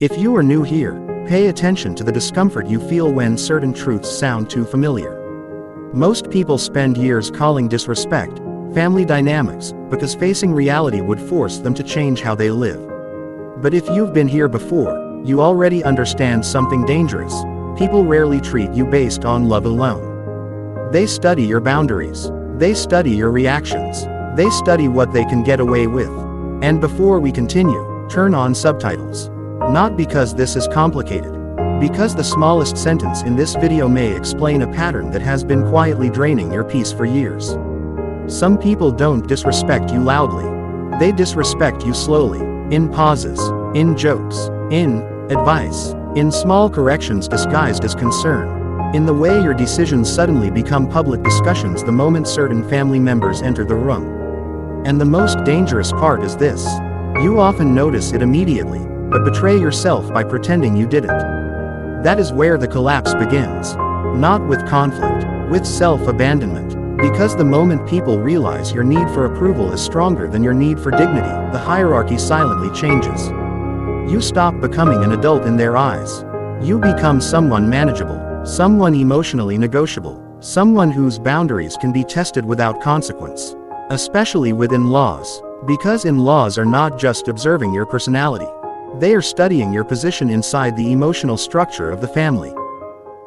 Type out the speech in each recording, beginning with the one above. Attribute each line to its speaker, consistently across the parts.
Speaker 1: If you are new here, pay attention to the discomfort you feel when certain truths sound too familiar. Most people spend years calling disrespect family dynamics because facing reality would force them to change how they live. But if you've been here before, you already understand something dangerous. People rarely treat you based on love alone. They study your boundaries. They study your reactions. They study what they can get away with. And before we continue, turn on subtitles. Not because this is complicated. Because the smallest sentence in this video may explain a pattern that has been quietly draining your peace for years. Some people don't disrespect you loudly. They disrespect you slowly, in pauses, in jokes, in advice, in small corrections disguised as concern, in the way your decisions suddenly become public discussions the moment certain family members enter the room. And the most dangerous part is this. You often notice it immediately, but betray yourself by pretending you didn't. That is where the collapse begins. Not with conflict, with self-abandonment. Because the moment people realize your need for approval is stronger than your need for dignity, the hierarchy silently changes. You stop becoming an adult in their eyes. You become someone manageable, someone emotionally negotiable, someone whose boundaries can be tested without consequence. Especially with in-laws. Because in-laws are not just observing your personality. They are studying your position inside the emotional structure of the family.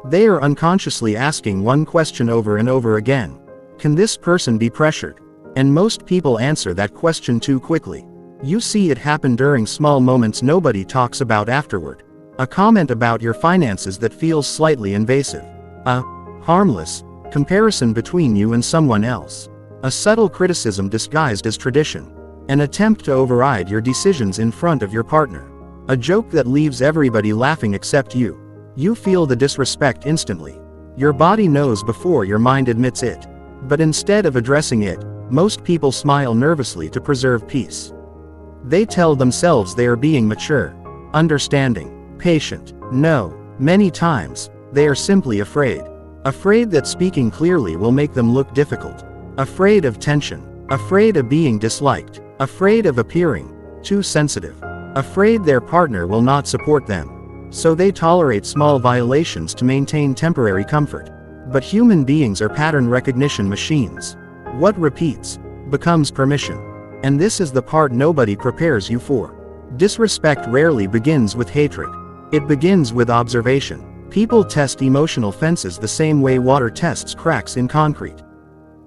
Speaker 1: They are unconsciously asking one question over and over again. Can this person be pressured? And most people answer that question too quickly. You see it happen during small moments nobody talks about afterward. A comment about your finances that feels slightly invasive. A harmless comparison between you and someone else. A subtle criticism disguised as tradition. An attempt to override your decisions in front of your partner. A joke that leaves everybody laughing except you. You feel the disrespect instantly. Your body knows before your mind admits it. But instead of addressing it, most people smile nervously to preserve peace. They tell themselves they are being mature, understanding, patient. No, many times, they are simply afraid. Afraid that speaking clearly will make them look difficult. Afraid of tension. Afraid of being disliked. Afraid of appearing too sensitive. Afraid their partner will not support them. So they tolerate small violations to maintain temporary comfort. But human beings are pattern recognition machines. What repeats becomes permission. And this is the part nobody prepares you for. Disrespect rarely begins with hatred. It begins with observation. People test emotional fences the same way water tests cracks in concrete.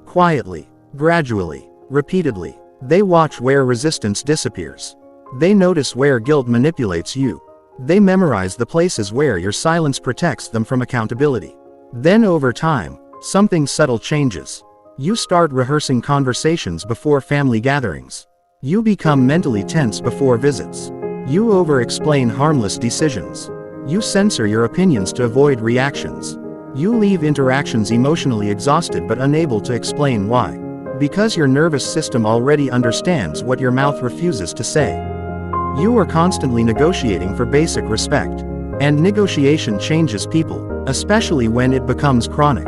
Speaker 1: Quietly, gradually, repeatedly. They watch where resistance disappears. They notice where guilt manipulates you. They memorize the places where your silence protects them from accountability. Then over time, something subtle changes. You start rehearsing conversations before family gatherings. You become mentally tense before visits. You over-explain harmless decisions. You censor your opinions to avoid reactions. You leave interactions emotionally exhausted but unable to explain why. Because your nervous system already understands what your mouth refuses to say. You are constantly negotiating for basic respect. And negotiation changes people, especially when it becomes chronic.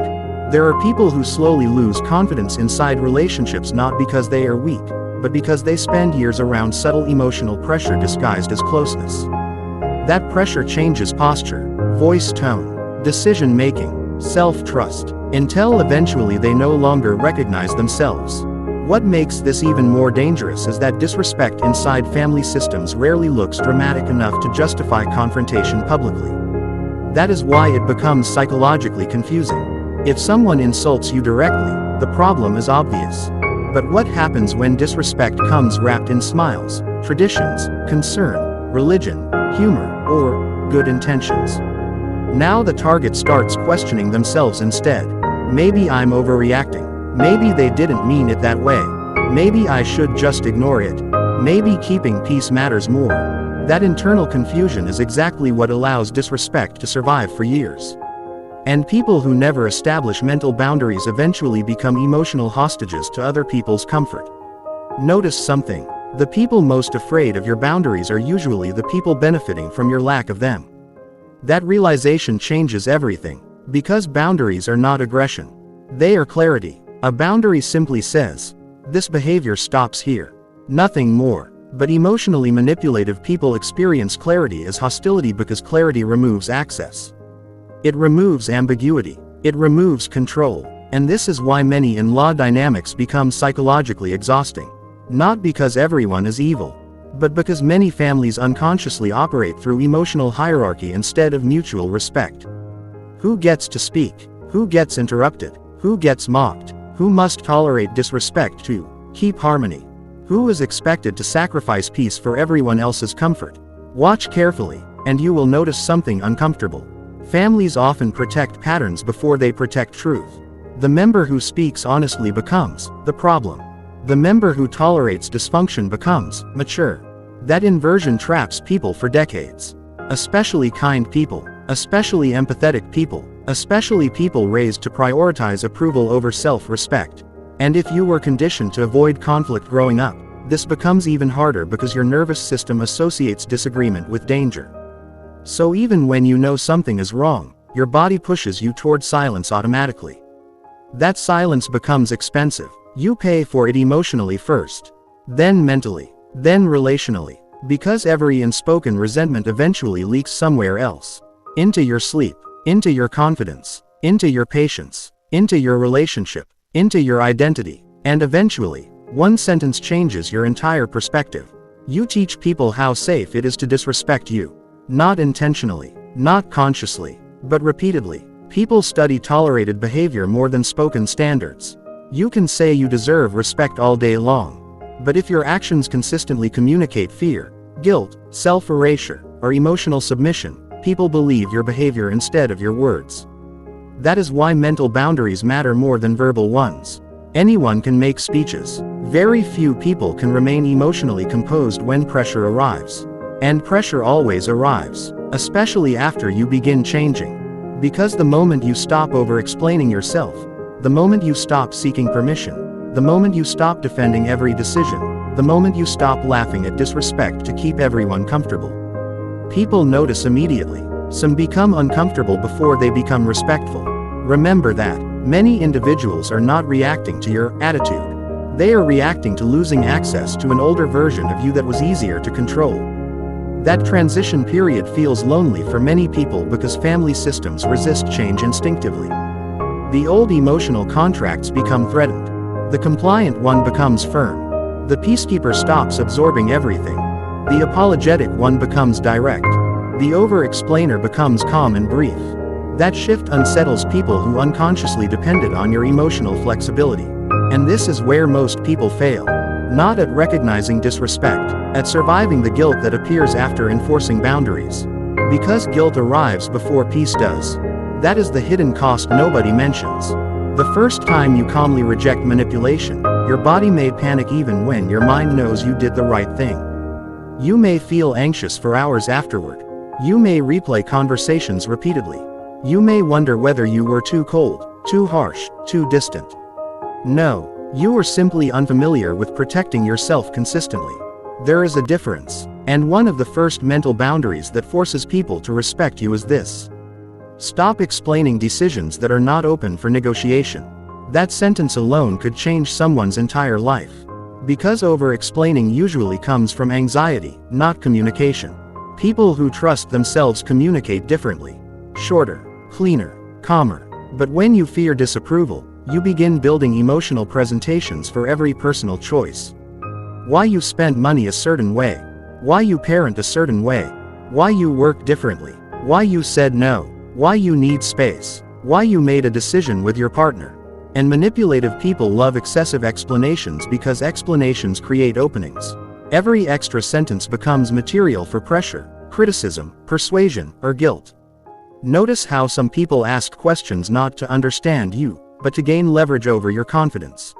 Speaker 1: There are people who slowly lose confidence inside relationships not because they are weak, but because they spend years around subtle emotional pressure disguised as closeness. That pressure changes posture, voice tone, decision-making, self-trust, until eventually they no longer recognize themselves. What makes this even more dangerous is that disrespect inside family systems rarely looks dramatic enough to justify confrontation publicly. That is why it becomes psychologically confusing. If someone insults you directly, the problem is obvious. But what happens when disrespect comes wrapped in smiles, traditions, concern, religion, humor, or good intentions? Now the target starts questioning themselves instead. Maybe I'm overreacting. Maybe they didn't mean it that way. Maybe I should just ignore it. Maybe keeping peace matters more. That internal confusion is exactly what allows disrespect to survive for years. And people who never establish mental boundaries eventually become emotional hostages to other people's comfort. Notice something. The people most afraid of your boundaries are usually the people benefiting from your lack of them. That realization changes everything. Because boundaries are not aggression. They are clarity. A boundary simply says, this behavior stops here. Nothing more. But emotionally manipulative people experience clarity as hostility because clarity removes access. It removes ambiguity. It removes control. And this is why many in-law dynamics become psychologically exhausting. Not because everyone is evil, but because many families unconsciously operate through emotional hierarchy instead of mutual respect. Who gets to speak? Who gets interrupted? Who gets mocked? Who must tolerate disrespect to keep harmony? Who is expected to sacrifice peace for everyone else's comfort? Watch carefully, and you will notice something uncomfortable. Families often protect patterns before they protect truth. The member who speaks honestly becomes the problem. The member who tolerates dysfunction becomes mature. That inversion traps people for decades. Especially kind people, especially empathetic people, especially people raised to prioritize approval over self-respect. And if you were conditioned to avoid conflict growing up, this becomes even harder because your nervous system associates disagreement with danger. So even when you know something is wrong, your body pushes you toward silence automatically. That silence becomes expensive. You pay for it emotionally first, then mentally, then relationally, because every unspoken resentment eventually leaks somewhere else. Into your sleep, into your confidence, into your patience, into your relationship, into your identity, and eventually, one sentence changes your entire perspective. You teach people how safe it is to disrespect you. Not intentionally, not consciously, but repeatedly. People study tolerated behavior more than spoken standards. You can say you deserve respect all day long, but if your actions consistently communicate fear, guilt, self-erasure, or emotional submission, people believe your behavior instead of your words. That is why mental boundaries matter more than verbal ones. Anyone can make speeches. Very few people can remain emotionally composed when pressure arrives. And pressure always arrives, especially after you begin changing. Because the moment you stop over-explaining yourself, the moment you stop seeking permission, the moment you stop defending every decision, the moment you stop laughing at disrespect to keep everyone comfortable, people notice immediately. Some become uncomfortable before they become respectful. Remember that. Many individuals are not reacting to your attitude. They are reacting to losing access to an older version of you that was easier to control. That transition period feels lonely for many people because family systems resist change instinctively. The old emotional contracts become threatened. The compliant one becomes firm. The peacekeeper stops absorbing everything. The apologetic one becomes direct. The over-explainer becomes calm and brief. That shift unsettles people who unconsciously depended on your emotional flexibility. And this is where most people fail. Not at recognizing disrespect, at surviving the guilt that appears after enforcing boundaries. Because guilt arrives before peace does. That is the hidden cost nobody mentions. The first time you calmly reject manipulation, your body may panic even when your mind knows you did the right thing. You may feel anxious for hours afterward. You may replay conversations repeatedly. You may wonder whether you were too cold, too harsh, too distant. No, you are simply unfamiliar with protecting yourself consistently. There is a difference, and one of the first mental boundaries that forces people to respect you is this. Stop explaining decisions that are not open for negotiation. That sentence alone could change someone's entire life. Because over-explaining usually comes from anxiety, not communication. People who trust themselves communicate differently. Shorter, cleaner, calmer. But when you fear disapproval, you begin building emotional presentations for every personal choice. Why you spend money a certain way. Why you parent a certain way. Why you work differently. Why you said no. Why you need space. Why you made a decision with your partner. And manipulative people love excessive explanations because explanations create openings. Every extra sentence becomes material for pressure, criticism, persuasion, or guilt. Notice how some people ask questions not to understand you, but to gain leverage over your confidence.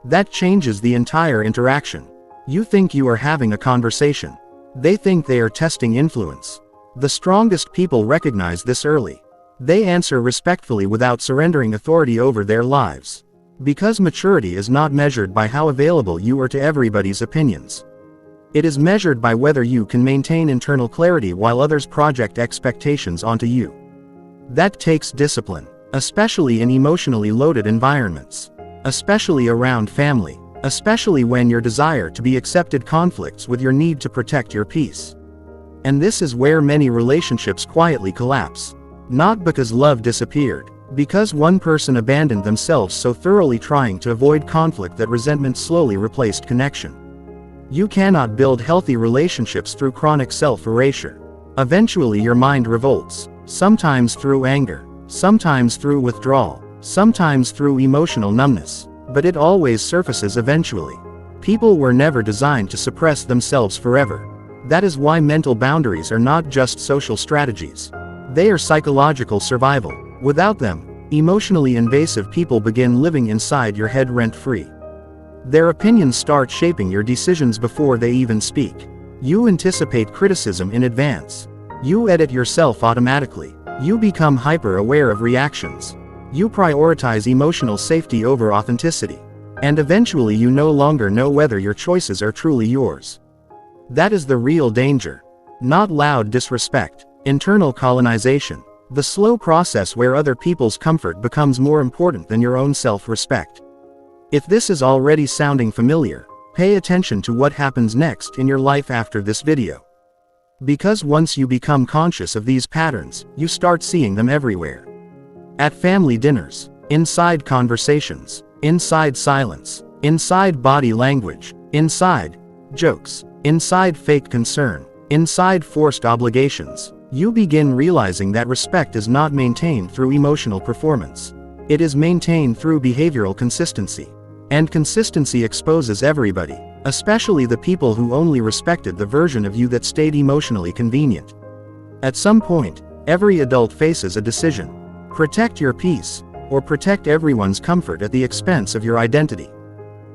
Speaker 1: That changes the entire interaction. You think you are having a conversation. They think they are testing influence. The strongest people recognize this early. They answer respectfully without surrendering authority over their lives. Because maturity is not measured by how available you are to everybody's opinions. It is measured by whether you can maintain internal clarity while others project expectations onto you. That takes discipline, especially in emotionally loaded environments. Especially around family, especially when your desire to be accepted conflicts with your need to protect your peace. And this is where many relationships quietly collapse. Not because love disappeared, because one person abandoned themselves so thoroughly trying to avoid conflict that resentment slowly replaced connection. You cannot build healthy relationships through chronic self-erasure. Eventually your mind revolts, sometimes through anger, sometimes through withdrawal, sometimes through emotional numbness, but it always surfaces eventually. People were never designed to suppress themselves forever. That is why mental boundaries are not just social strategies. They are psychological survival. Without them, emotionally invasive people begin living inside your head rent-free. Their opinions start shaping your decisions before they even speak. You anticipate criticism in advance. You edit yourself automatically. You become hyper-aware of reactions. You prioritize emotional safety over authenticity. And eventually you no longer know whether your choices are truly yours. That is the real danger. Not loud disrespect, internal colonization, the slow process where other people's comfort becomes more important than your own self-respect. If this is already sounding familiar, pay attention to what happens next in your life after this video. Because once you become conscious of these patterns, you start seeing them everywhere. At family dinners, inside conversations, inside silence, inside body language, inside jokes, inside fake concern, inside forced obligations, you begin realizing that respect is not maintained through emotional performance. It is maintained through behavioral consistency. And consistency exposes everybody, especially the people who only respected the version of you that stayed emotionally convenient. At some point, every adult faces a decision. Protect your peace, or protect everyone's comfort at the expense of your identity.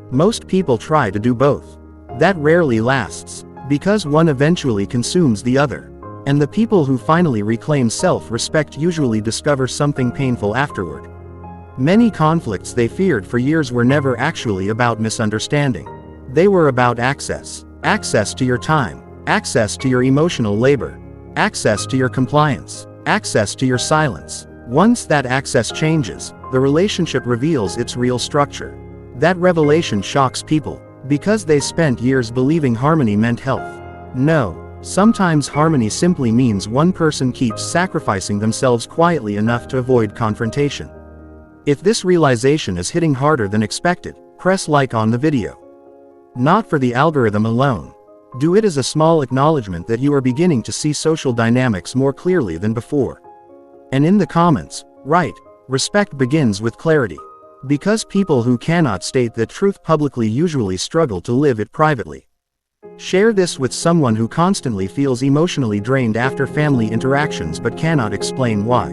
Speaker 1: Most people try to do both. That rarely lasts, because one eventually consumes the other. And the people who finally reclaim self-respect usually discover something painful afterward. Many conflicts they feared for years were never actually about misunderstanding. They were about access. Access to your time. Access to your emotional labor. Access to your compliance. Access to your silence. Once that access changes, the relationship reveals its real structure. That revelation shocks people, because they spent years believing harmony meant health. No. Sometimes harmony simply means one person keeps sacrificing themselves quietly enough to avoid confrontation. If this realization is hitting harder than expected, press like on the video. Not for the algorithm alone. Do it as a small acknowledgement that you are beginning to see social dynamics more clearly than before. And in the comments, write, respect begins with clarity. Because people who cannot state the truth publicly usually struggle to live it privately. Share this with someone who constantly feels emotionally drained after family interactions but cannot explain why.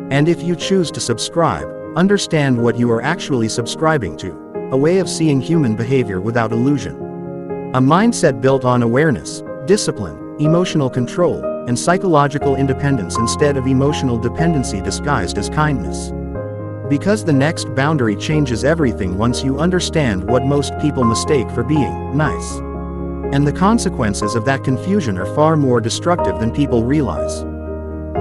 Speaker 1: And if you choose to subscribe, understand what you are actually subscribing to, a way of seeing human behavior without illusion. A mindset built on awareness, discipline, emotional control, and psychological independence instead of emotional dependency disguised as kindness. Because the next boundary changes everything once you understand what most people mistake for being nice. And the consequences of that confusion are far more destructive than people realize.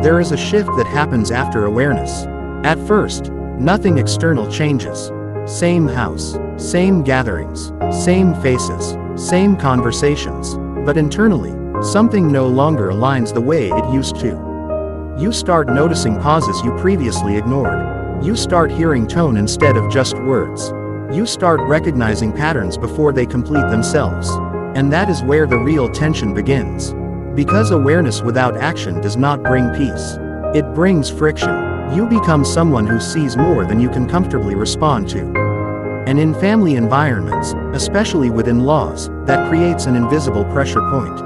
Speaker 1: There is a shift that happens after awareness. At first, nothing external changes. Same house, same gatherings, same faces, same conversations. But internally, something no longer aligns the way it used to. You start noticing pauses you previously ignored. You start hearing tone instead of just words. You start recognizing patterns before they complete themselves. And that is where the real tension begins. Because awareness without action does not bring peace. It brings friction. You become someone who sees more than you can comfortably respond to. And in family environments, especially with in-laws, that creates an invisible pressure point.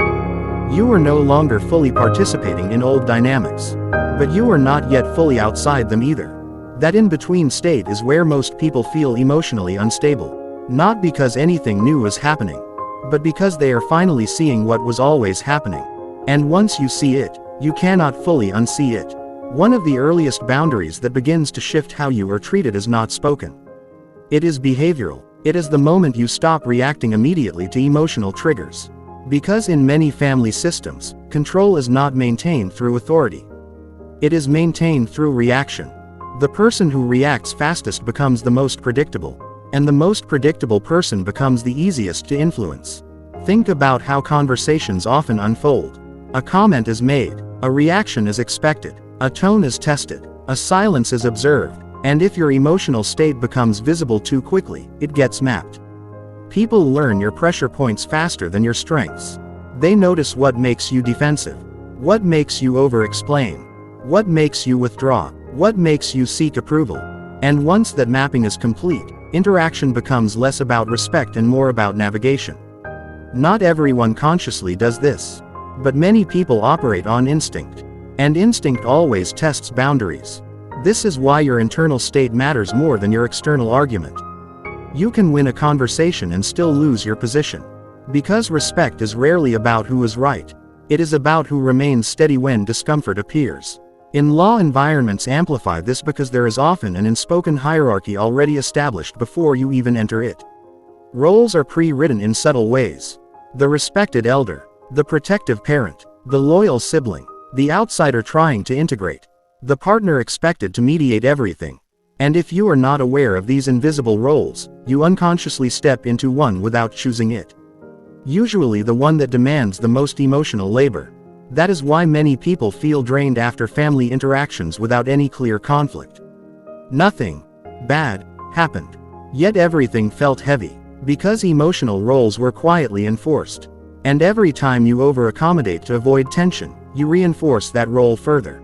Speaker 1: You are no longer fully participating in old dynamics. But you are not yet fully outside them either. That in-between state is where most people feel emotionally unstable. Not because anything new is happening, but because they are finally seeing what was always happening. And once you see it, you cannot fully unsee it. One of the earliest boundaries that begins to shift how you are treated is not spoken. It is behavioral. It is the moment you stop reacting immediately to emotional triggers. Because in many family systems, control is not maintained through authority. It is maintained through reaction. The person who reacts fastest becomes the most predictable. And the most predictable person becomes the easiest to influence. Think about how conversations often unfold. A comment is made, a reaction is expected, a tone is tested, a silence is observed, and if your emotional state becomes visible too quickly, it gets mapped. People learn your pressure points faster than your strengths. They notice what makes you defensive, what makes you over-explain, what makes you withdraw, what makes you seek approval. And once that mapping is complete, interaction becomes less about respect and more about navigation. Not everyone consciously does this, but many people operate on instinct. And instinct always tests boundaries. This is why your internal state matters more than your external argument. You can win a conversation and still lose your position. Because respect is rarely about who is right. It is about who remains steady when discomfort appears. In law environments amplify this because there is often an unspoken hierarchy already established before you even enter it. Roles are pre-written in subtle ways. The respected elder, the protective parent, the loyal sibling, the outsider trying to integrate, the partner expected to mediate everything. And if you are not aware of these invisible roles, you unconsciously step into one without choosing it. Usually the one that demands the most emotional labor. That is why many people feel drained after family interactions without any clear conflict. Nothing bad happened, yet everything felt heavy, because emotional roles were quietly enforced. And every time you over-accommodate to avoid tension, you reinforce that role further.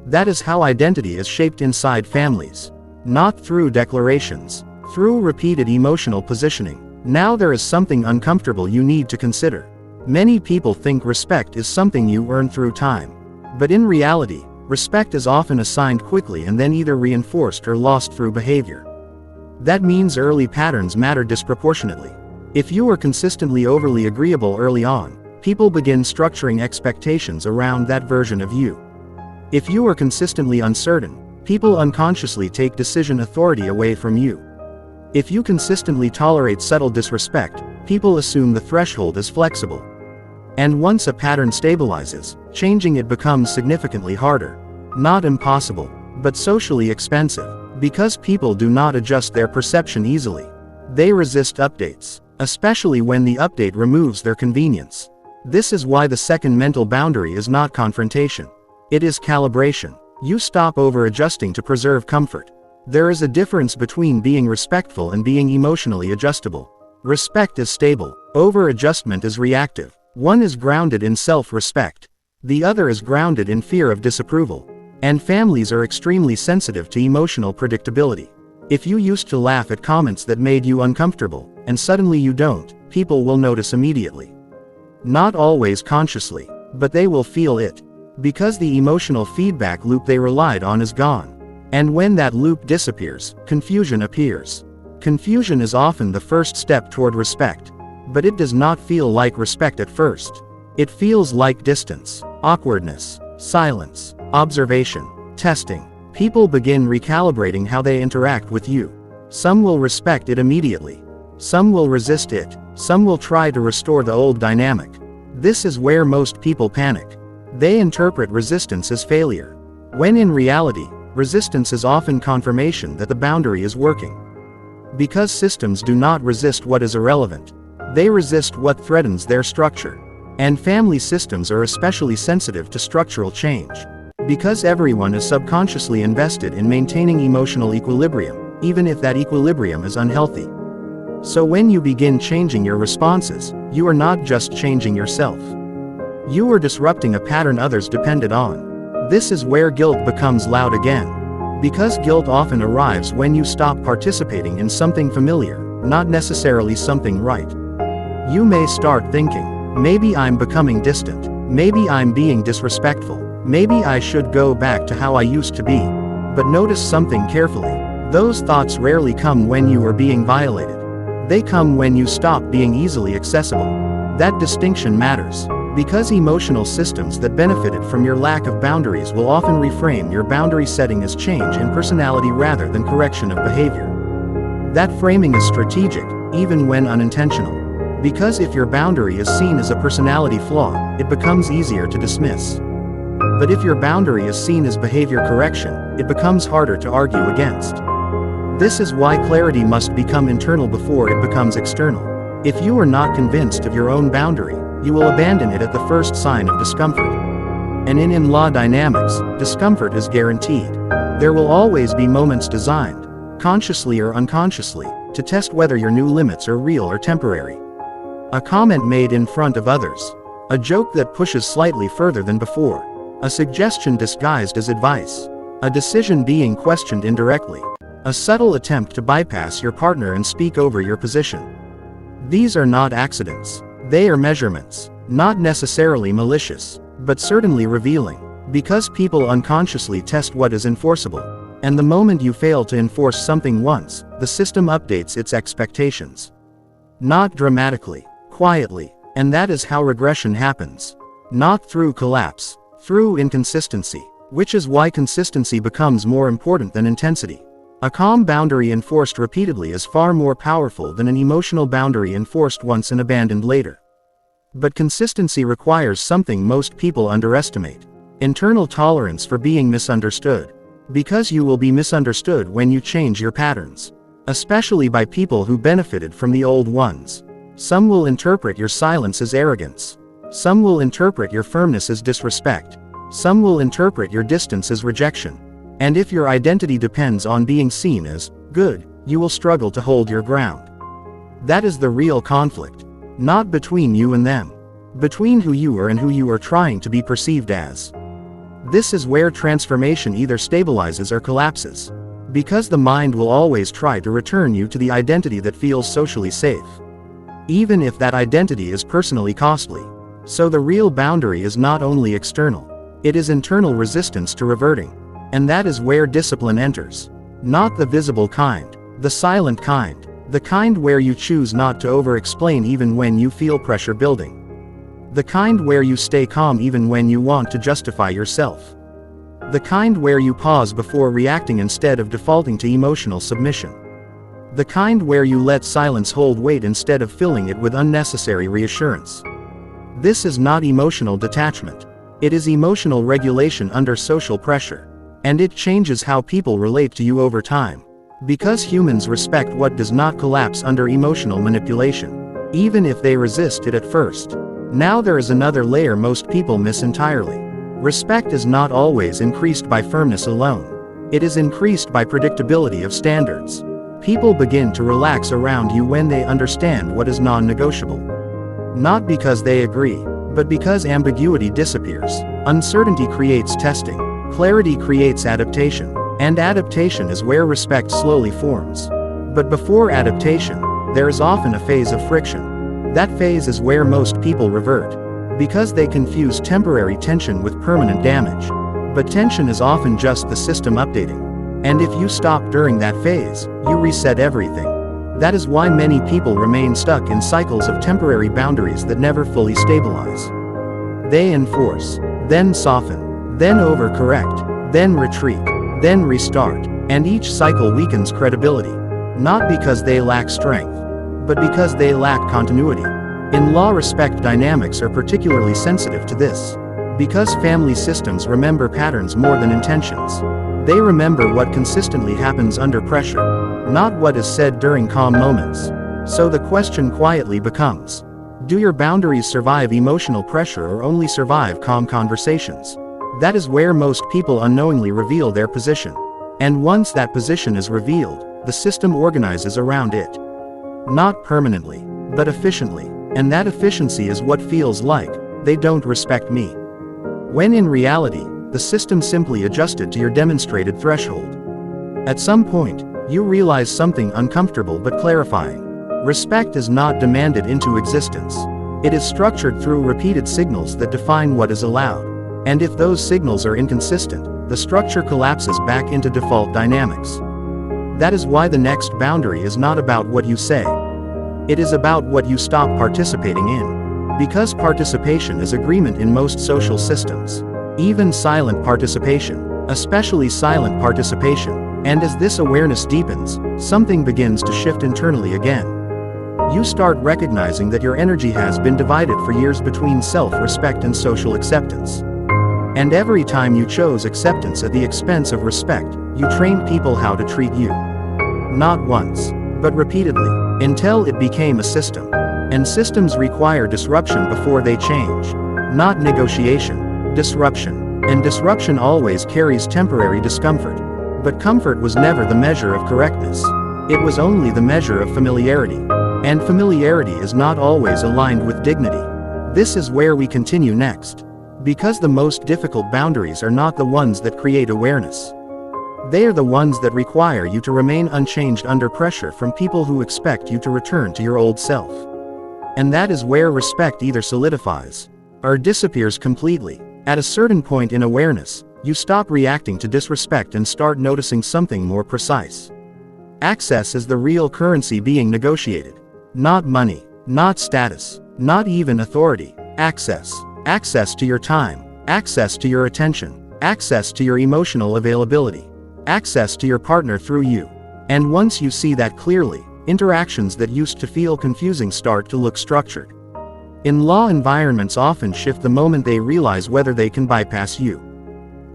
Speaker 1: That is how identity is shaped inside families. Not through declarations, through repeated emotional positioning. Now there is something uncomfortable you need to consider. Many people think respect is something you earn through time. But in reality, respect is often assigned quickly and then either reinforced or lost through behavior. That means early patterns matter disproportionately. If you are consistently overly agreeable early on, people begin structuring expectations around that version of you. If you are consistently uncertain, people unconsciously take decision authority away from you. If you consistently tolerate subtle disrespect, people assume the threshold is flexible. And once a pattern stabilizes, changing it becomes significantly harder. Not impossible, but socially expensive, because people do not adjust their perception easily. They resist updates, especially when the update removes their convenience. This is why the second mental boundary is not confrontation. It is calibration. You stop over-adjusting to preserve comfort. There is a difference between being respectful and being emotionally adjustable. Respect is stable. Over-adjustment is reactive. One is grounded in self-respect. The other is grounded in fear of disapproval. And families are extremely sensitive to emotional predictability. If you used to laugh at comments that made you uncomfortable, and suddenly you don't, people will notice immediately. Not always consciously, but they will feel it. Because the emotional feedback loop they relied on is gone. And when that loop disappears, confusion appears. Confusion is often the first step toward respect. But it does not feel like respect at first. It feels like distance, awkwardness, silence, observation, testing. People begin recalibrating how they interact with you. Some will respect it immediately. Some will resist it. Some will try to restore the old dynamic. This is where most people panic. They interpret resistance as failure, when in reality, resistance is often confirmation that the boundary is working. Because systems do not resist what is irrelevant. They resist what threatens their structure. And family systems are especially sensitive to structural change. Because everyone is subconsciously invested in maintaining emotional equilibrium, even if that equilibrium is unhealthy. So when you begin changing your responses, you are not just changing yourself. You are disrupting a pattern others depended on. This is where guilt becomes loud again. Because guilt often arrives when you stop participating in something familiar, not necessarily something right. You may start thinking, maybe I'm becoming distant, maybe I'm being disrespectful, maybe I should go back to how I used to be. But notice something carefully. Those thoughts rarely come when you are being violated. They come when you stop being easily accessible. That distinction matters. Because emotional systems that benefited from your lack of boundaries will often reframe your boundary setting as change in personality rather than correction of behavior. That framing is strategic, even when unintentional. Because if your boundary is seen as a personality flaw, it becomes easier to dismiss. But if your boundary is seen as behavior correction, it becomes harder to argue against. This is why clarity must become internal before it becomes external. If you are not convinced of your own boundary, you will abandon it at the first sign of discomfort. And in in-law dynamics, discomfort is guaranteed. There will always be moments designed, consciously or unconsciously, to test whether your new limits are real or temporary. A comment made in front of others. A joke that pushes slightly further than before. A suggestion disguised as advice. A decision being questioned indirectly. A subtle attempt to bypass your partner and speak over your position. These are not accidents. They are measurements. Not necessarily malicious, but certainly revealing. Because people unconsciously test what is enforceable. And the moment you fail to enforce something once, the system updates its expectations. Not dramatically, quietly. And that is how regression happens. Not through collapse, through inconsistency. Which is why consistency becomes more important than intensity. A calm boundary enforced repeatedly is far more powerful than an emotional boundary enforced once and abandoned later. But consistency requires something most people underestimate. Internal tolerance for being misunderstood. Because you will be misunderstood when you change your patterns. Especially by people who benefited from the old ones. Some will interpret your silence as arrogance. Some will interpret your firmness as disrespect. Some will interpret your distance as rejection. And if your identity depends on being seen as good, you will struggle to hold your ground. That is the real conflict. Not between you and them. Between who you are and who you are trying to be perceived as. This is where transformation either stabilizes or collapses. Because the mind will always try to return you to the identity that feels socially safe. Even if that identity is personally costly. So the real boundary is not only external. It is internal resistance to reverting. And that is where discipline enters. Not the visible kind. The silent kind. The kind where you choose not to over-explain even when you feel pressure building. The kind where you stay calm even when you want to justify yourself. The kind where you pause before reacting instead of defaulting to emotional submission. The kind where you let silence hold weight instead of filling it with unnecessary reassurance. This is not emotional detachment. It is emotional regulation under social pressure. And it changes how people relate to you over time. Because humans respect what does not collapse under emotional manipulation. Even if they resist it at first. Now there is another layer most people miss entirely. Respect is not always increased by firmness alone. It is increased by predictability of standards. People begin to relax around you when they understand what is non-negotiable. Not because they agree, but because ambiguity disappears. Uncertainty creates testing. Clarity creates adaptation. And adaptation is where respect slowly forms. But before adaptation, there is often a phase of friction. That phase is where most people revert. Because they confuse temporary tension with permanent damage. But tension is often just the system updating. And if you stop during that phase, you reset everything. That is why many people remain stuck in cycles of temporary boundaries that never fully stabilize. They enforce, then soften, then overcorrect, then retreat, then restart, and each cycle weakens credibility. Not because they lack strength, but because they lack continuity. In-law respect dynamics are particularly sensitive to this. Because family systems remember patterns more than intentions. They remember what consistently happens under pressure, not what is said during calm moments. So the question quietly becomes, do your boundaries survive emotional pressure or only survive calm conversations? That is where most people unknowingly reveal their position. And once that position is revealed, the system organizes around it. Not permanently, but efficiently. And that efficiency is what feels like, they don't respect me. When in reality, the system simply adjusted to your demonstrated threshold. At some point, you realize something uncomfortable but clarifying. Respect is not demanded into existence. It is structured through repeated signals that define what is allowed. And if those signals are inconsistent, the structure collapses back into default dynamics. That is why the next boundary is not about what you say. It is about what you stop participating in. Because participation is agreement in most social systems. Even silent participation, especially silent participation. And as this awareness deepens, something begins to shift internally again. You start recognizing that your energy has been divided for years between self-respect and social acceptance. And every time you chose acceptance at the expense of respect, you trained people how to treat you. not once, but repeatedly, until it became a system. And systems require disruption before they change. Not negotiation, disruption. And disruption always carries temporary discomfort. But comfort was never the measure of correctness. It was only the measure of familiarity. And familiarity is not always aligned with dignity. This is where we continue next. Because the most difficult boundaries are not the ones that create awareness. They are the ones that require you to remain unchanged under pressure from people who expect you to return to your old self. And that is where respect either solidifies or disappears completely. At a certain point in awareness, you stop reacting to disrespect and start noticing something more precise. Access is the real currency being negotiated. Not money, not status, not even authority. Access. Access to your time, access to your attention, access to your emotional availability, access to your partner through you. And once you see that clearly, interactions that used to feel confusing start to look structured. In-law environments often shift the moment they realize whether they can bypass you.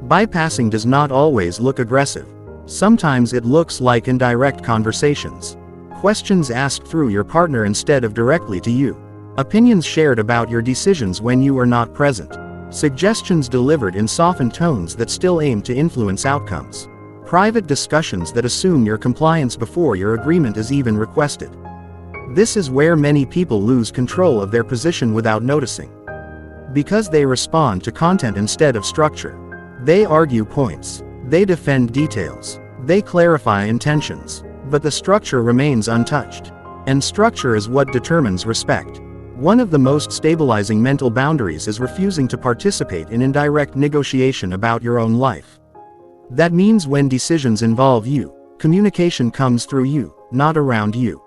Speaker 1: Bypassing does not always look aggressive. Sometimes it looks like indirect conversations. Questions asked through your partner instead of directly to you. Opinions shared about your decisions when you are not present. Suggestions delivered in softened tones that still aim to influence outcomes. Private discussions that assume your compliance before your agreement is even requested. This is where many people lose control of their position without noticing. Because they respond to content instead of structure. They argue points. They defend details. They clarify intentions. But the structure remains untouched. And structure is what determines respect. One of the most stabilizing mental boundaries is refusing to participate in indirect negotiation about your own life. That means when decisions involve you, communication comes through you, not around you.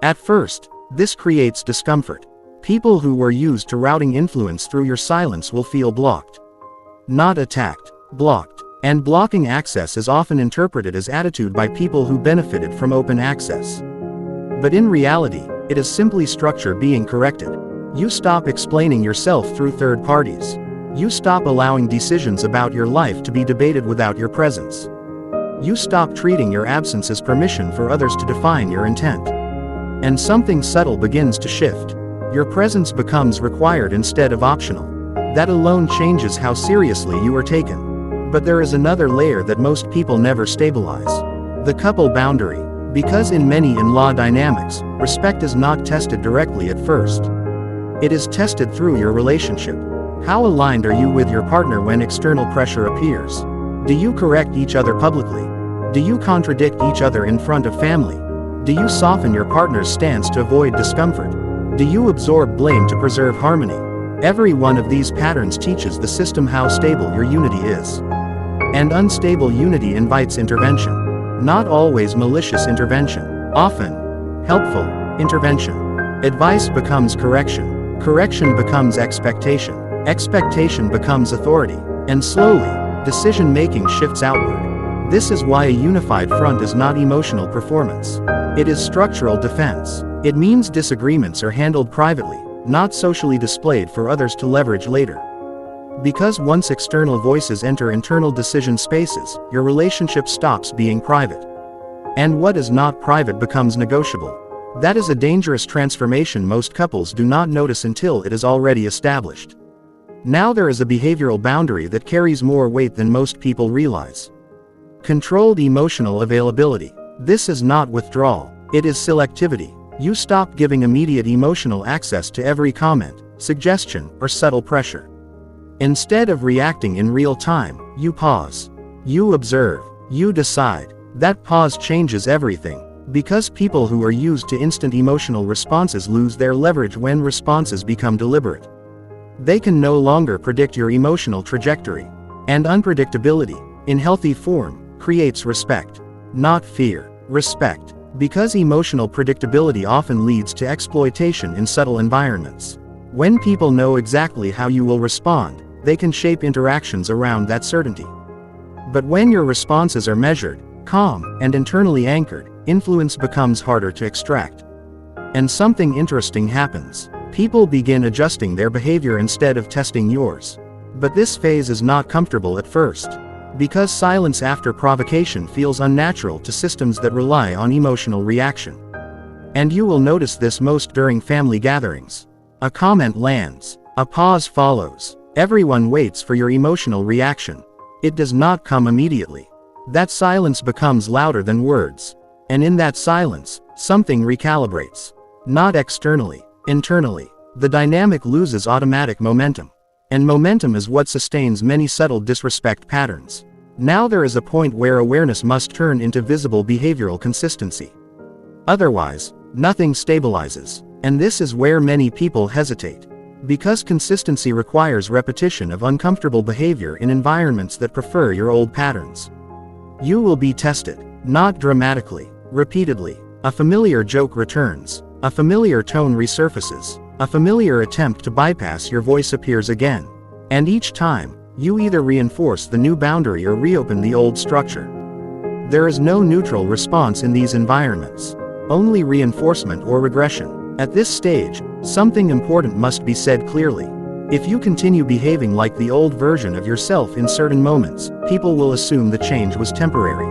Speaker 1: At first, this creates discomfort. People who were used to routing influence through your silence will feel blocked. Not attacked, blocked. And blocking access is often interpreted as attitude by people who benefited from open access. But in reality, it is simply structure being corrected. You stop explaining yourself through third parties. You stop allowing decisions about your life to be debated without your presence. You stop treating your absence as permission for others to define your intent. And something subtle begins to shift. Your presence becomes required instead of optional. That alone changes how seriously you are taken. But there is another layer that most people never stabilize. The couple boundary. Because in many in-law dynamics, respect is not tested directly at first. It is tested through your relationship. How aligned are you with your partner when external pressure appears? Do you correct each other publicly? Do you contradict each other in front of family? Do you soften your partner's stance to avoid discomfort? Do you absorb blame to preserve harmony? Every one of these patterns teaches the system how stable your unity is. And unstable unity invites intervention. Not always malicious intervention. Often, helpful intervention. Advice becomes correction. Correction becomes expectation. Expectation becomes authority. And slowly, decision-making shifts outward. This is why a unified front is not emotional performance. It is structural defense. It means disagreements are handled privately, not socially displayed for others to leverage later. Because once external voices enter internal decision spaces, your relationship stops being private. And what is not private becomes negotiable. That is a dangerous transformation most couples do not notice until it is already established. Now there is a behavioral boundary that carries more weight than most people realize. Controlled emotional availability. This is not withdrawal, it is selectivity. You stop giving immediate emotional access to every comment, suggestion, or subtle pressure. Instead of reacting in real time, you pause. You observe. You decide. That pause changes everything. Because people who are used to instant emotional responses lose their leverage when responses become deliberate. They can no longer predict your emotional trajectory. And unpredictability, in healthy form, creates respect. Not fear. Respect. Because emotional predictability often leads to exploitation in subtle environments. When people know exactly how you will respond, they can shape interactions around that certainty. But when your responses are measured, calm, and internally anchored, influence becomes harder to extract. And something interesting happens. People begin adjusting their behavior instead of testing yours. But this phase is not comfortable at first. Because silence after provocation feels unnatural to systems that rely on emotional reaction. And you will notice this most during family gatherings. A comment lands. A pause follows. Everyone waits for your emotional reaction. It does not come immediately. That silence becomes louder than words. And in that silence, something recalibrates. Not externally, internally. The dynamic loses automatic momentum. And momentum is what sustains many subtle disrespect patterns. Now there is a point where awareness must turn into visible behavioral consistency. Otherwise, nothing stabilizes. And this is where many people hesitate. Because consistency requires repetition of uncomfortable behavior in environments that prefer your old patterns. You will be tested, not dramatically, repeatedly. A familiar joke returns. A familiar tone resurfaces. A familiar attempt to bypass your voice appears again. And each time, you either reinforce the new boundary or reopen the old structure. There is no neutral response in these environments. Only reinforcement or regression. At this stage, something important must be said clearly. If you continue behaving like the old version of yourself in certain moments, people will assume the change was temporary.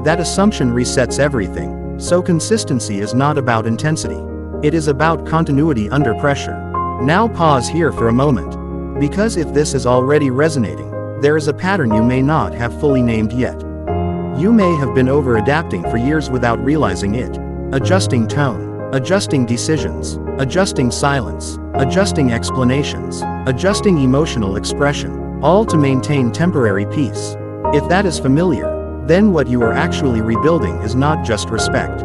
Speaker 1: That assumption resets everything, so consistency is not about intensity. It is about continuity under pressure. Now pause here for a moment. Because if this is already resonating, there is a pattern you may not have fully named yet. You may have been over-adapting for years without realizing it. Adjusting tone. Adjusting decisions, adjusting silence, adjusting explanations, adjusting emotional expression, all to maintain temporary peace. If that is familiar, then what you are actually rebuilding is not just respect.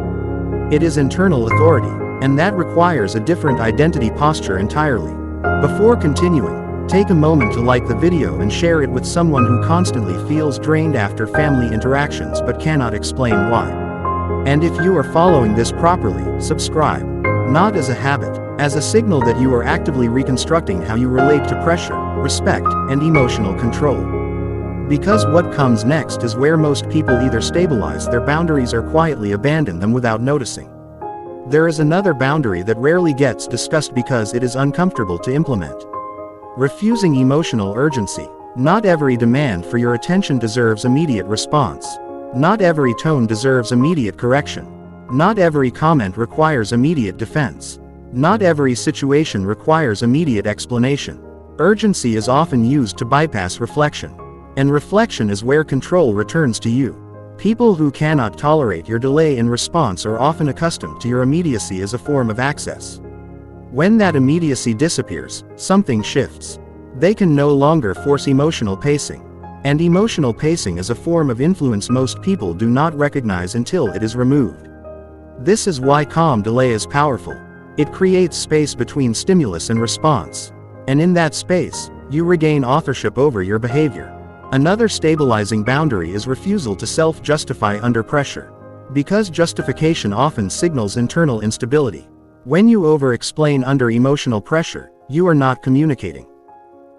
Speaker 1: It is internal authority, and that requires a different identity posture entirely. Before continuing, take a moment to like the video and share it with someone who constantly feels drained after family interactions but cannot explain why. And if you are following this properly, subscribe. Not as a habit, as a signal that you are actively reconstructing how you relate to pressure, respect, and emotional control. Because what comes next is where most people either stabilize their boundaries or quietly abandon them without noticing. There is another boundary that rarely gets discussed because it is uncomfortable to implement. Refusing emotional urgency. Not every demand for your attention deserves immediate response. Not every tone deserves immediate correction. Not every comment requires immediate defense. Not every situation requires immediate explanation. Urgency is often used to bypass reflection. And reflection is where control returns to you. People who cannot tolerate your delay in response are often accustomed to your immediacy as a form of access. When that immediacy disappears, something shifts. They can no longer force emotional pacing. And emotional pacing is a form of influence most people do not recognize until it is removed. This is why calm delay is powerful. It creates space between stimulus and response. And in that space, you regain authorship over your behavior. Another stabilizing boundary is refusal to self-justify under pressure. Because justification often signals internal instability. When you over-explain under emotional pressure, you are not communicating.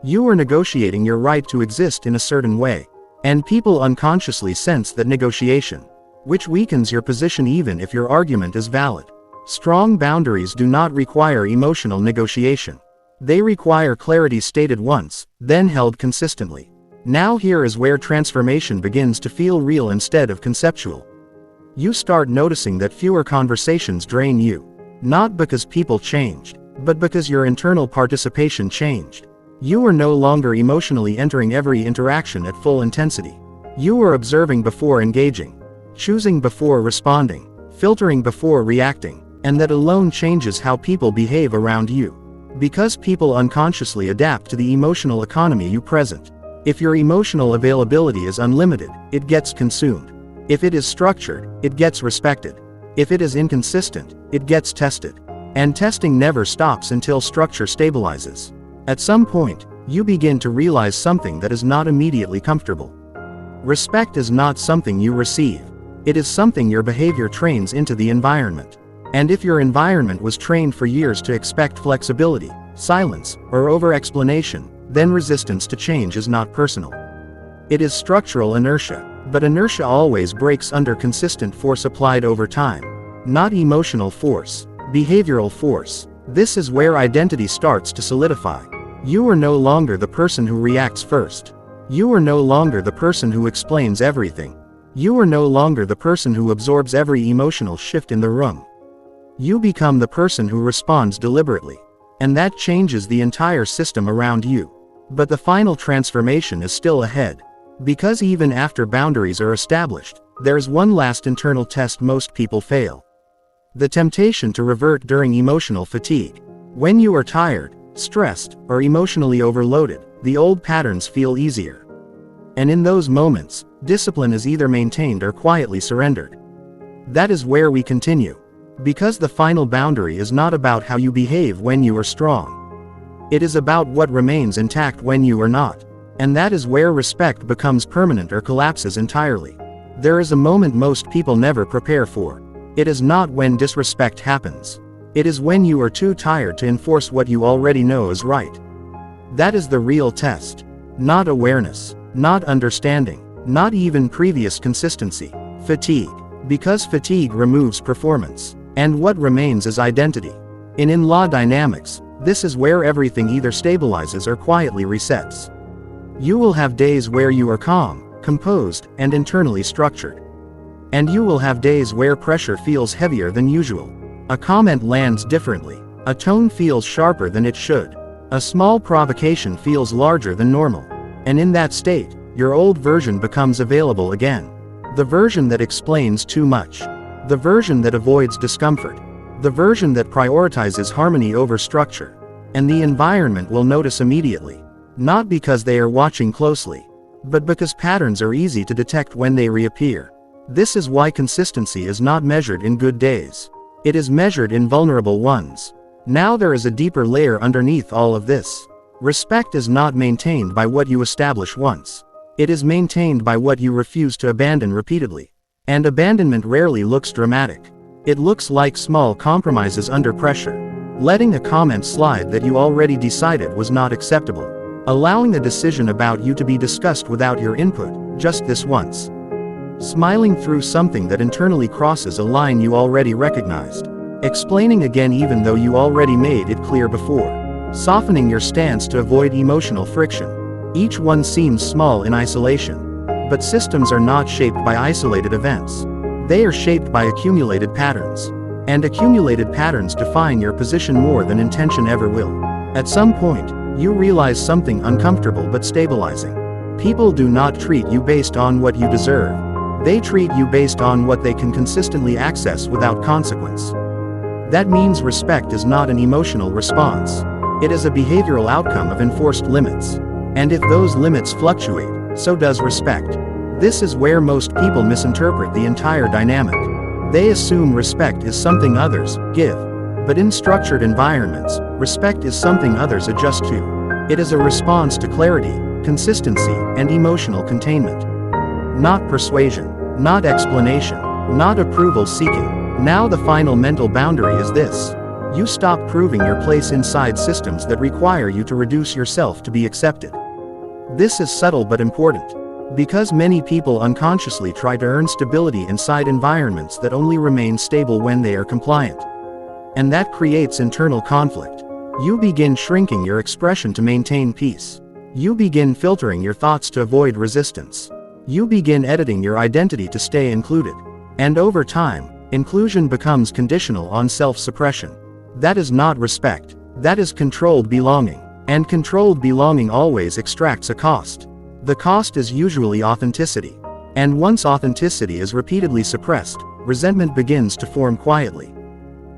Speaker 1: You are negotiating your right to exist in a certain way. And people unconsciously sense that negotiation, which weakens your position even if your argument is valid. Strong boundaries do not require emotional negotiation. They require clarity stated once, then held consistently. Now here is where transformation begins to feel real instead of conceptual. You start noticing that fewer conversations drain you. Not because people changed, but because your internal participation changed. You are no longer emotionally entering every interaction at full intensity. You are observing before engaging, choosing before responding, filtering before reacting, and that alone changes how people behave around you. Because people unconsciously adapt to the emotional economy you present. If your emotional availability is unlimited, it gets consumed. If it is structured, it gets respected. If it is inconsistent, it gets tested. And testing never stops until structure stabilizes. At some point, you begin to realize something that is not immediately comfortable. Respect is not something you receive. It is something your behavior trains into the environment. And if your environment was trained for years to expect flexibility, silence, or over-explanation, then resistance to change is not personal. It is structural inertia. But inertia always breaks under consistent force applied over time. Not emotional force, behavioral force. This is where identity starts to solidify. You are no longer the person who reacts first. You are no longer the person who explains everything. You are no longer the person who absorbs every emotional shift in the room. You become the person who responds deliberately. And that changes the entire system around you. But the final transformation is still ahead. Because even after boundaries are established, there is one last internal test most people fail. The temptation to revert during emotional fatigue. When you are tired, stressed, or emotionally overloaded, the old patterns feel easier. And in those moments, discipline is either maintained or quietly surrendered. That is where we continue. Because the final boundary is not about how you behave when you are strong. It is about what remains intact when you are not. And that is where respect becomes permanent or collapses entirely. There is a moment most people never prepare for. It is not when disrespect happens. It is when you are too tired to enforce what you already know is right. That is the real test. Not awareness, not understanding, not even previous consistency. Fatigue. Because fatigue removes performance. And what remains is identity. In in-law dynamics, this is where everything either stabilizes or quietly resets. You will have days where you are calm, composed, and internally structured. And you will have days where pressure feels heavier than usual. A comment lands differently. A tone feels sharper than it should. A small provocation feels larger than normal. And in that state, your old version becomes available again. The version that explains too much. The version that avoids discomfort. The version that prioritizes harmony over structure. And the environment will notice immediately. Not because they are watching closely, but because patterns are easy to detect when they reappear. This is why consistency is not measured in good days. It is measured in vulnerable ones. Now there is a deeper layer underneath all of this. Respect is not maintained by what you establish once. It is maintained by what you refuse to abandon repeatedly. And abandonment rarely looks dramatic. It looks like small compromises under pressure. Letting a comment slide that you already decided was not acceptable. Allowing a decision about you to be discussed without your input, just this once. Smiling through something that internally crosses a line you already recognized. Explaining again even though you already made it clear before. Softening your stance to avoid emotional friction. Each one seems small in isolation. But systems are not shaped by isolated events. They are shaped by accumulated patterns. And accumulated patterns define your position more than intention ever will. At some point, you realize something uncomfortable but stabilizing. People do not treat you based on what you deserve. They treat you based on what they can consistently access without consequence. That means respect is not an emotional response. It is a behavioral outcome of enforced limits. And if those limits fluctuate, so does respect. This is where most people misinterpret the entire dynamic. They assume respect is something others give. But in structured environments, respect is something others adjust to. It is a response to clarity, consistency, and emotional containment. Not persuasion, not explanation, not approval seeking. Now the final mental boundary is this. You stop proving your place inside systems that require you to reduce yourself to be accepted. This is subtle but important. Because many people unconsciously try to earn stability inside environments that only remain stable when they are compliant. And that creates internal conflict. You begin shrinking your expression to maintain peace. You begin filtering your thoughts to avoid resistance. You begin editing your identity to stay included. And over time, inclusion becomes conditional on self-suppression. That is not respect. That is controlled belonging. And controlled belonging always extracts a cost. The cost is usually authenticity. And once authenticity is repeatedly suppressed, resentment begins to form quietly.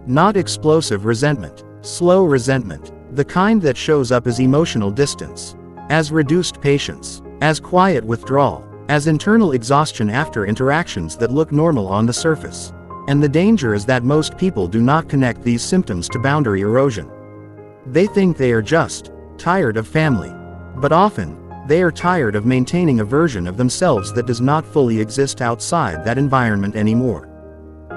Speaker 1: Not explosive resentment, slow resentment, the kind that shows up as emotional distance, as reduced patience, as quiet withdrawal, as internal exhaustion after interactions that look normal on the surface. And the danger is that most people do not connect these symptoms to boundary erosion. They think they are just tired of family. But often, they are tired of maintaining a version of themselves that does not fully exist outside that environment anymore.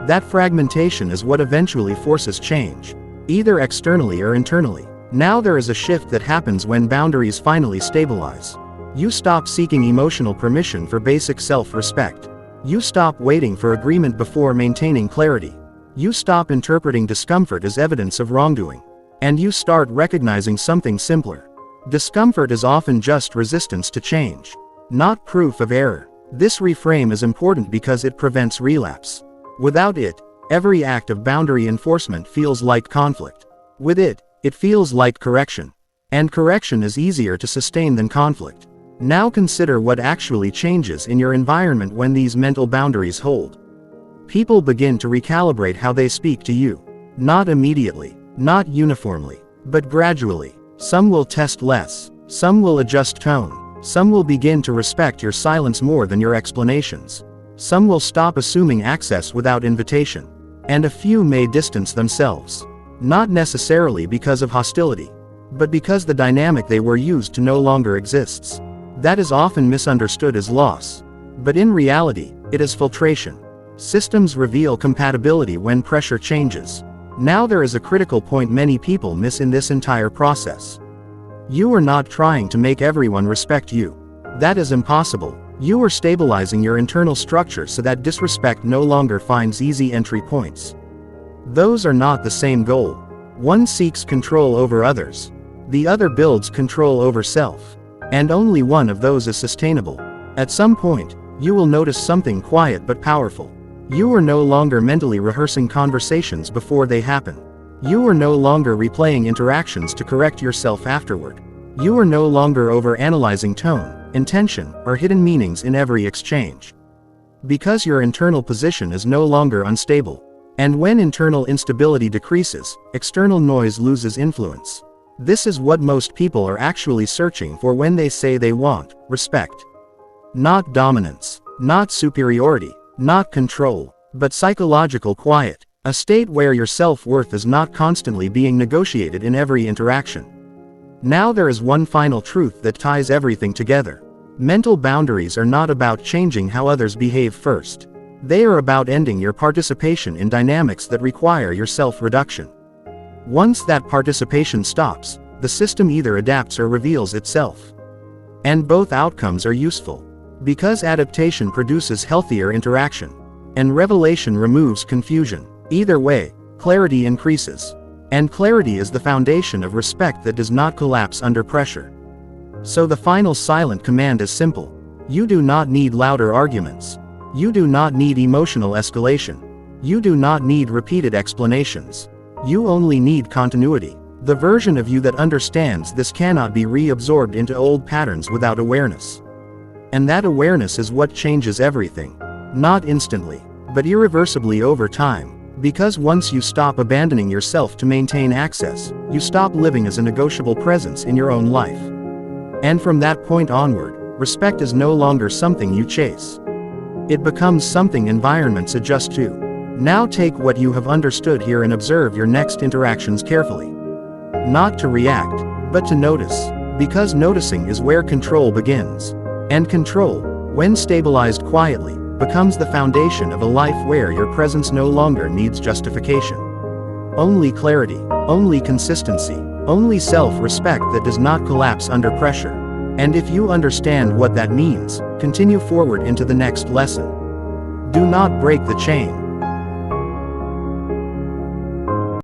Speaker 1: That fragmentation is what eventually forces change, either externally or internally. Now there is a shift that happens when boundaries finally stabilize. You stop seeking emotional permission for basic self-respect. You stop waiting for agreement before maintaining clarity. You stop interpreting discomfort as evidence of wrongdoing. And you start recognizing something simpler. Discomfort is often just resistance to change. not proof of error. This reframe is important because it prevents relapse. Without it, every act of boundary enforcement feels like conflict. With it, it feels like correction. And correction is easier to sustain than conflict. Now consider what actually changes in your environment when these mental boundaries hold. People begin to recalibrate how they speak to you. Not immediately, not uniformly, but gradually. Some will test less. Some will adjust tone. Some will begin to respect your silence more than your explanations. Some will stop assuming access without invitation. And a few may distance themselves. Not necessarily because of hostility, but because the dynamic they were used to no longer exists. That is often misunderstood as loss. But in reality, it is filtration. Systems reveal compatibility when pressure changes. Now there is a critical point many people miss in this entire process. You are not trying to make everyone respect you. That is impossible. You are stabilizing your internal structure so that disrespect no longer finds easy entry points. Those are not the same goal. One seeks control over others. The other builds control over self. And only one of those is sustainable. At some point, you will notice something quiet but powerful. You are no longer mentally rehearsing conversations before they happen. You are no longer replaying interactions to correct yourself afterward. You are no longer overanalyzing tone, intention, or hidden meanings in every exchange. Because your internal position is no longer unstable. And when internal instability decreases, external noise loses influence. This is what most people are actually searching for when they say they want respect. Not dominance, not superiority, not control, but psychological quiet, a state where your self-worth is not constantly being negotiated in every interaction. Now there is one final truth that ties everything together. Mental boundaries are not about changing how others behave first. They are about ending your participation in dynamics that require your self-reduction. Once that participation stops, the system either adapts or reveals itself. And both outcomes are useful. Because adaptation produces healthier interaction, and revelation removes confusion. Either way, clarity increases. And clarity is the foundation of respect that does not collapse under pressure. So the final silent command is simple. You do not need louder arguments. You do not need emotional escalation. You do not need repeated explanations. You only need continuity. The version of you that understands this cannot be reabsorbed into old patterns without awareness. And that awareness is what changes everything. Not instantly, but irreversibly over time. Because once you stop abandoning yourself to maintain access, you stop living as a negotiable presence in your own life. And from that point onward, respect is no longer something you chase. It becomes something environments adjust to. Now take what you have understood here and observe your next interactions carefully. Not to react, but to notice. Because noticing is where control begins. And control, when stabilized quietly, becomes the foundation of a life where your presence no longer needs justification. Only clarity, only consistency, only self-respect that does not collapse under pressure. And if you understand what that means, continue forward into the next lesson. Do not break the chain.